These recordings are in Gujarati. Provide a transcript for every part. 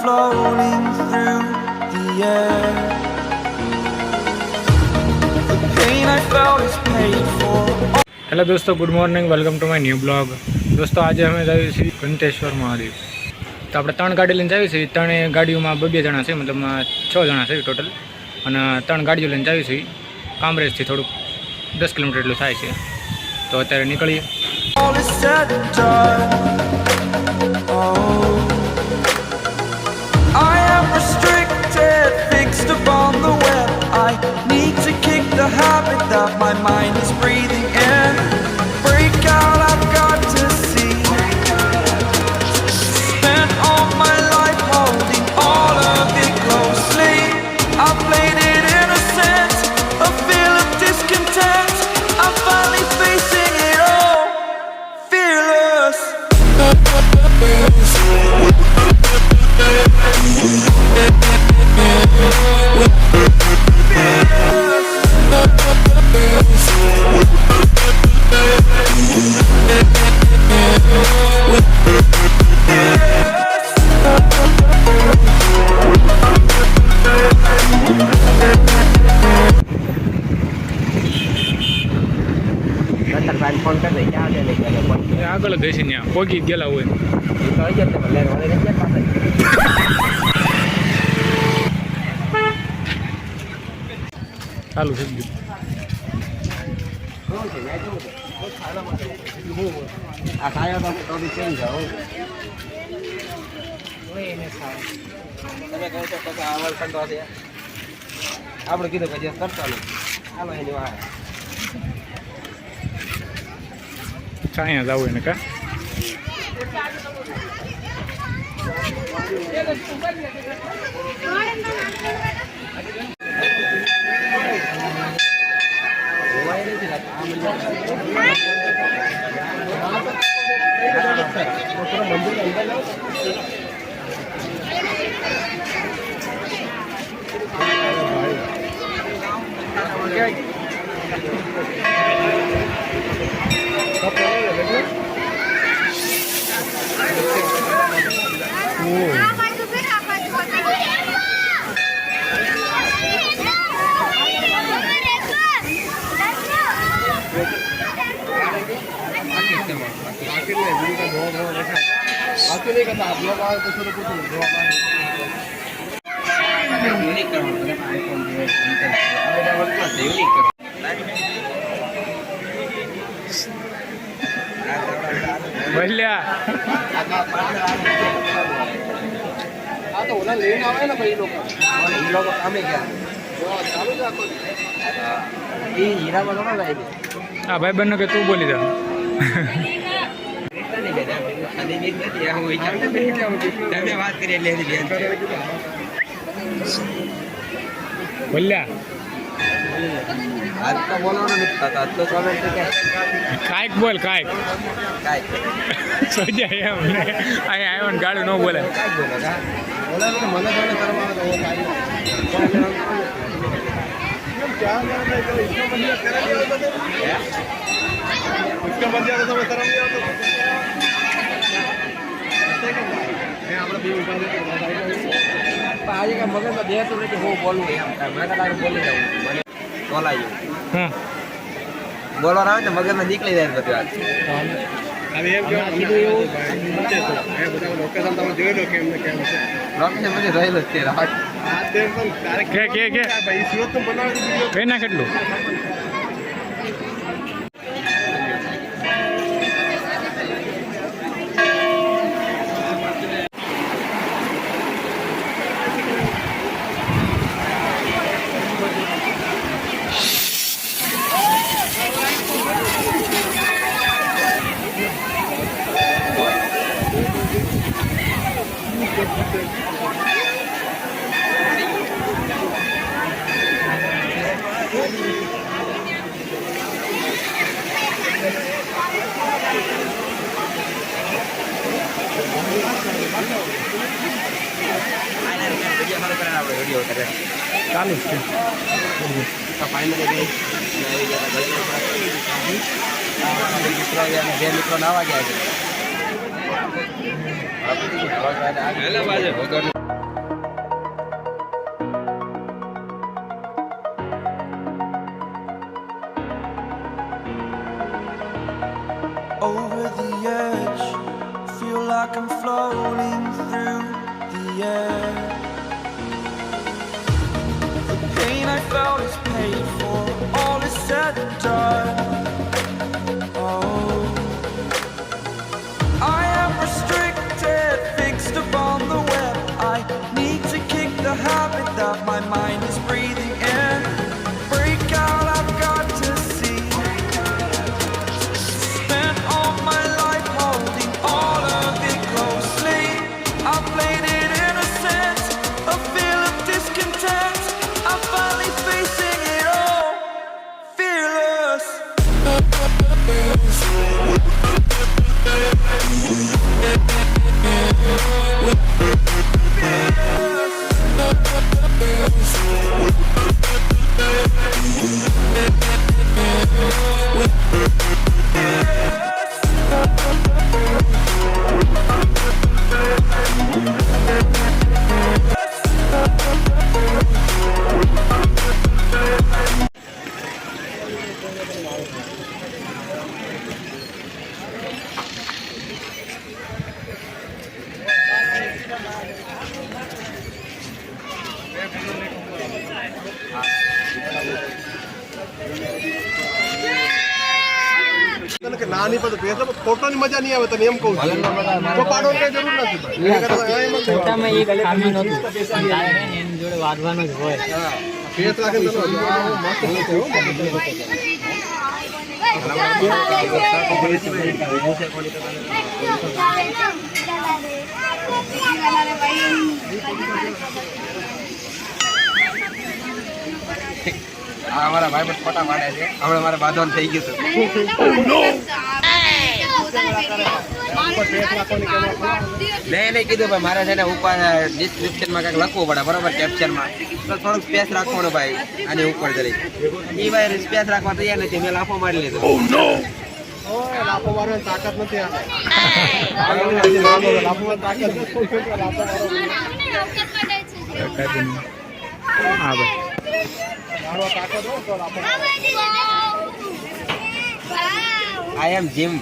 floating through the air. The pain I felt is paid for. Hello દોસ્તો, good morning, welcome to my new blog. દોસ્તો, આજે અમે જઈએ છીએ ઘંટેશ્વર મહાદેવ. તો આપણે 3 ગાડી લઈને જઈએ છીએ. 3 ગાડીઓમાં 2 જણા છે, મતલબ 6 જણા છે ટોટલ. અને 3 ગાડીઓ લઈને જઈએ છીએ. કામરેજથી થોડુંક 10 કિલોમીટર એટલું થાય છે. તો અત્યારે નીકળીએ. All is said and done. Oh, I am restricted, fixed upon the web. I need to kick the habit that my mind is breathing in. Break out, I've got to see. Spent all my life holding all of it closely. I played it innocent, a feel of discontent. I'm finally facing it all, fearless. આગળ જઈશે ત્યાં પોગી ગયેલા હોય. ચાલુ થઈ ગયું. આપણે કીધું કે કરતા હાલો એની વાત અહીંયા જવું એને કા ભલ્યા તો ઓલા લઈને આવે ને ભાઈ લોકો કામે ગયા ચાલુ જ રાખો એ હીરામાં થોડા જાય હા ભાઈ બંને કે તું બોલી જા વાત કરી ભલ્યા આજ તો બોલવાનું નથી થતા તો કમેન્ટ કે કાંઈક બોલ કાંઈક સોજાય એમ ને અહીંયા આવ્યો ને ગાડું ન બોલે બોલે મને મને તરફ આવે આજે કઈ મગજમાં દેતું નથી હું બોલવું એમ મને લાગે બોલી જાઉં મને બોલાયું બોલવા આવે ને મગજમાં નીકળી જાય બધું લોકેશન તમે જોઈ લો કેમ ને કેમ છે લોકેશન બધું રહેલું જ છે કે ના કેટલું ચાલુ જ છે. મિત્રો નાવા ગયા છે. I'm floating through the air. The pain I felt is paid for, all is said and done. Oh, I am restricted, fixed upon the web. I need to kick the habit that my mind is breathing in. Break out, I've got to see. Spent all my life holding all of it closely. I played it innocent, a feel of discontent. I'm finally facing it all, fearless. કે નાની પર બેસો ફોટોની મજા નહીં આવે તને એમ કહું છું તો પાડવાની કઈ જરૂર નથી ફોટામાં એક ખામી નહોતું એની જોડે વાદવાનો જ હોય ફેસ રાખે તો મસ્ત અમારા ભાઈ પણ ફોટા પાડે છે હમણાં મારે બાંધવાનું થઈ ગયું મેં નહીં કીધું ભાઈ મારે છે ને ઉપર ડિસ્ક્રિપ્શનમાં કંઈક લખવું પડે બરોબર કેપ્શનમાં તો થોડુંક સ્પેસ રાખવાનું ભાઈ આની ઉપર જરી એ ભાઈ સ્પેસ રાખવા તૈયાર નથી મેં લાફો મારી લીધો લાફો મારવાની તાકાત નથી લાફો તાકાત હા ભાઈ આઈ એમ જીમ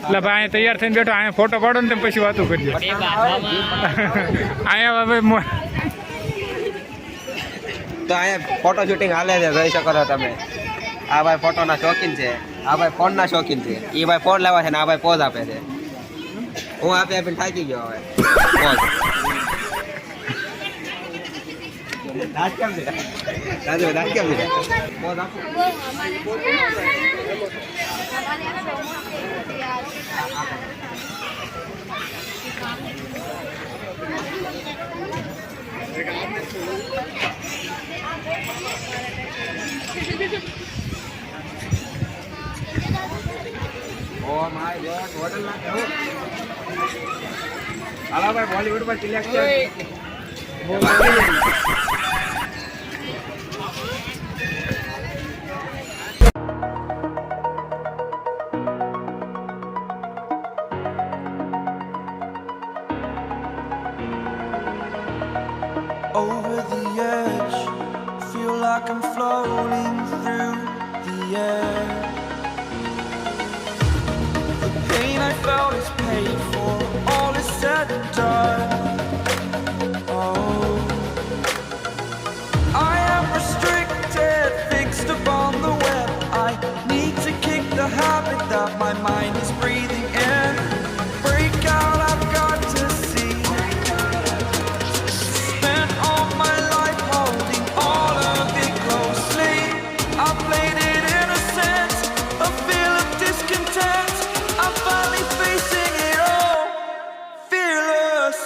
એટલે ભાઈ અહીંયા તૈયાર થઈને બેઠો અહીંયા ફોટો પાડો ને તમે પછી વાતો કરજો અહીંયા હવે તો અહીંયા ફોટો શૂટિંગ હાલે છે જોઈ શકો છો તમે આ ભાઈ ફોટોના શોખીન છે આ ભાઈ ફોનના શોખીન છે એ ભાઈ ફોન લેવા છે ને આ ભાઈ પોઝ આપે છે હું આપીને થાકી ગયો હવે પોઝ દાંત કેમ દીધા દાંત કેમ દીધા પોઝ આપો Oh my God, હોટલ ના કેવું હાલા ભાઈ બોલીવુડ પર selection Over the edge, feel like I'm floating through the air. The pain I felt is paid for, all is said and done. Oh, I am restricted, fixed upon the web. I need to kick the habit that my mind is breathing in. Break out, I've got to see. Spent all my life holding all of it closely. I played it innocent, a feel of discontent. I'm finally facing it all, fearless.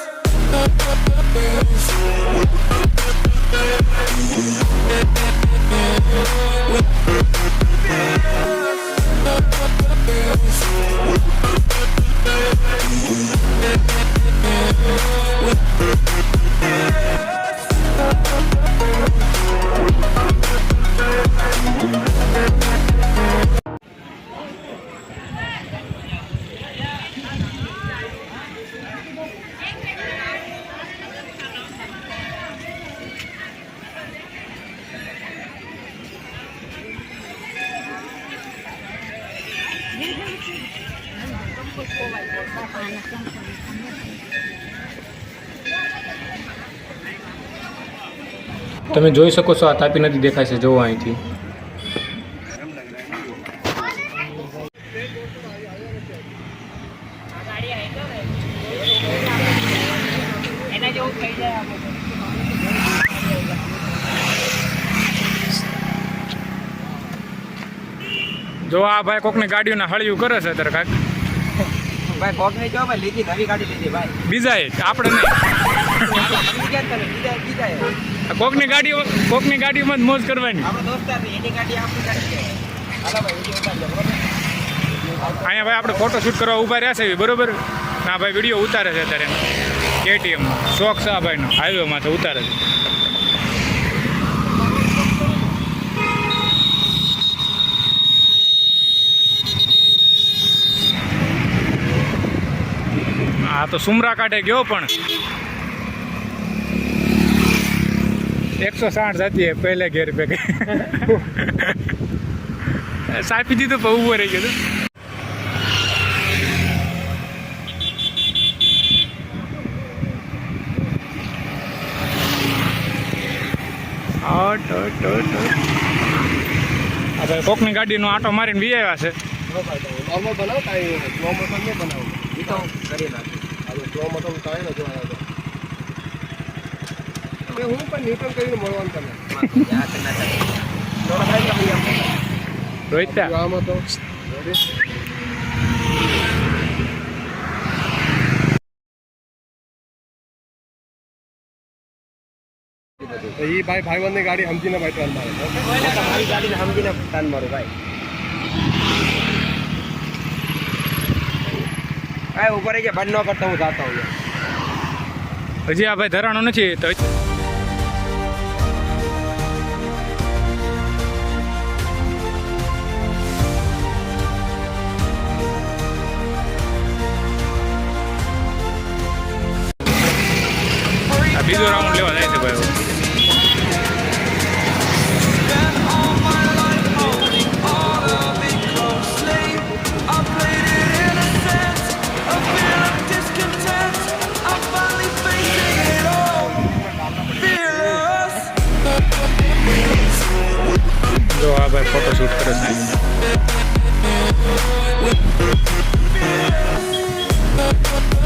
તમે જોઈ શકો છો આ તાપી નદી દેખાય છે જોવો અહીંથી. જો આ ભાઈ કોકની ગાડીઓના હળિયું કરે છે અત્યારે કાંઈક. ભાઈ કોક નહીં જો ભાઈ લીધી નવી ગાડી લીધી ભાઈ. બીજા એ આપણે નહીં. સમજી ગયા તમે? બીજા કોકની ગાડીઓમાં જ મોજ કરવાની. આપણો દોસ્તાર છે, એની ગાડી આપણી ગાડી છે. હાલો ભાઈ વિડીયો ઉતારજો બરોબર. અહીંયા ભાઈ આપણે ફોટો શૂટ કરવા ઊભા રહ્યા છે બરોબર. ના ભાઈ વિડીયો ઉતારે છે અત્યારે KTM શોખ છે આ ભાઈનો, હાઈવેમાં તો ઉતારે છે. આ તો સુમરા કાઢે ગયો પણ 160 જતી પહેલે ઘેર પે સાપી દીધું પણ ઊભો રહી ગયો. હવે કોકની ગાડીનો આટો મારીને વી આવ્યા છે. નોર્મલ બનાવો કાંઈ સ્લો મોશન નહીં બનાવો. એ તો કરી નાખી. સ્લો મોશન કાંઈ નથી આવ્યો તો હું પણ ન્યૂટ્રલ કરીને મળવાનું તમે રોહિત આમાં તો એ ભાઈ ભાઈબંધની ગાડી સમજીને ભાઈ ટર્ન મારે. મારી ગાડીને સમજીને ટર્ન મારું ભાઈ. કાંઈ ઉપર છે બંધ ન કરતા હું જાતો હું. હજી આ ભાઈ ધરાણો નથી તો બીજો રાઉન્ડ લેવા જાય છે ભાઈ. Spent all my life holding all of it closely. I played it innocent, a feel of discontent. I'm finally facing it all, fearless. જો આ ભાઈ ફોટો શૂટ કરે છે.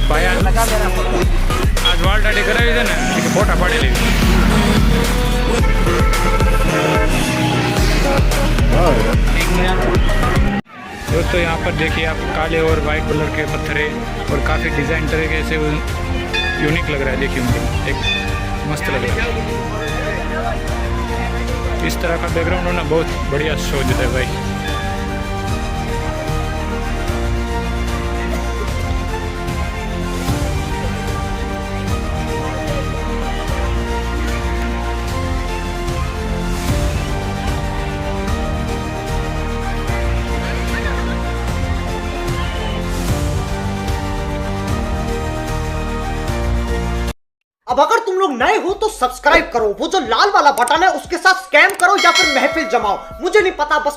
ભાઈ આજ વાલટાટી કરાવી છે ને કે ફોટા પાડી લેવી. दोस्तों यहाँ पर देखिए आप काले और वाइट कलर के पत्थर है और काफ़ी डिज़ाइन तरीके से यूनिक लग रहा है. देखिए मुझे एक मस्त लग रहा है. इस तरह का बैकग्राउंड होना बहुत बढ़िया शो देता है भाई. अब अगर तुम लोग नए हो तो सब्सक्राइब करो, वो जो लाल वाला बटन है उसके साथ स्कैम करो या फिर महफिल जमाओ, मुझे नहीं पता, बस